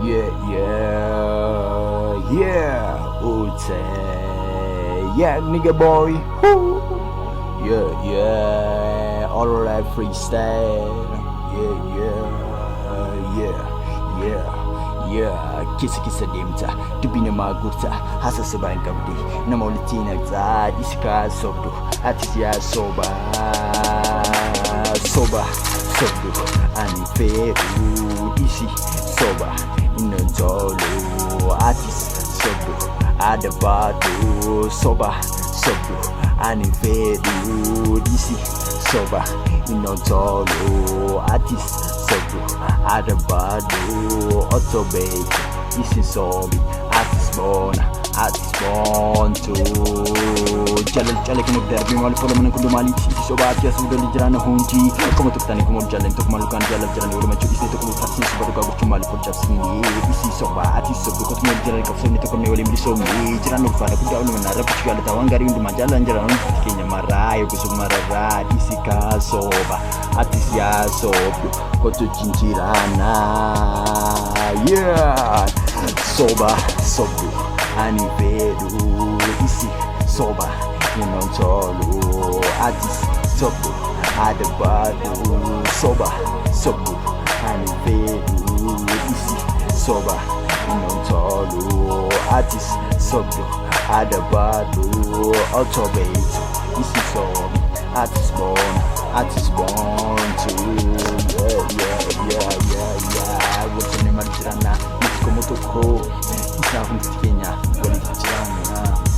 Yeah, Ute. Yeah, nigga boy. Woo. All that freestyle. Kisa demta. Dubina magurta. Hasa sabain kabdi. Namolitina za. Isika sobdo. Atisia soba. Sobdo. Ani feru. Isi soba. Inonzolo. Atis sobdo. Adabado. Soba. Ani feru. Isi soba. Inonzolo. Atis sobdo. Adabado. Otobate. Isi sobi. Atis born to Jala kinu derbi mal polo mana kundu mali isi soba atia sudah lijrana hunji komo tuktani komo jalan tok malukan jalan ulu macu isi tok mutasi subaru kagu cuma lipur cap sini isi soba atis sobi kot mau jalan kau sini tok ne wali mili somi jalan ufana kuda ulu menara pucuk ada tawang gari undu majalan jalan kenya marai kusuk marara isi ka soba atis ya sobu kotu cincirana soba sobu ani vedu isi soba inonzolo atis sobu adabadu soba ani vedu isi soba inonzolo atis sobu adabadu otobate isi sobi atis born to wote ne marjirana mitiko motoko isa hunti Kenya wali jirana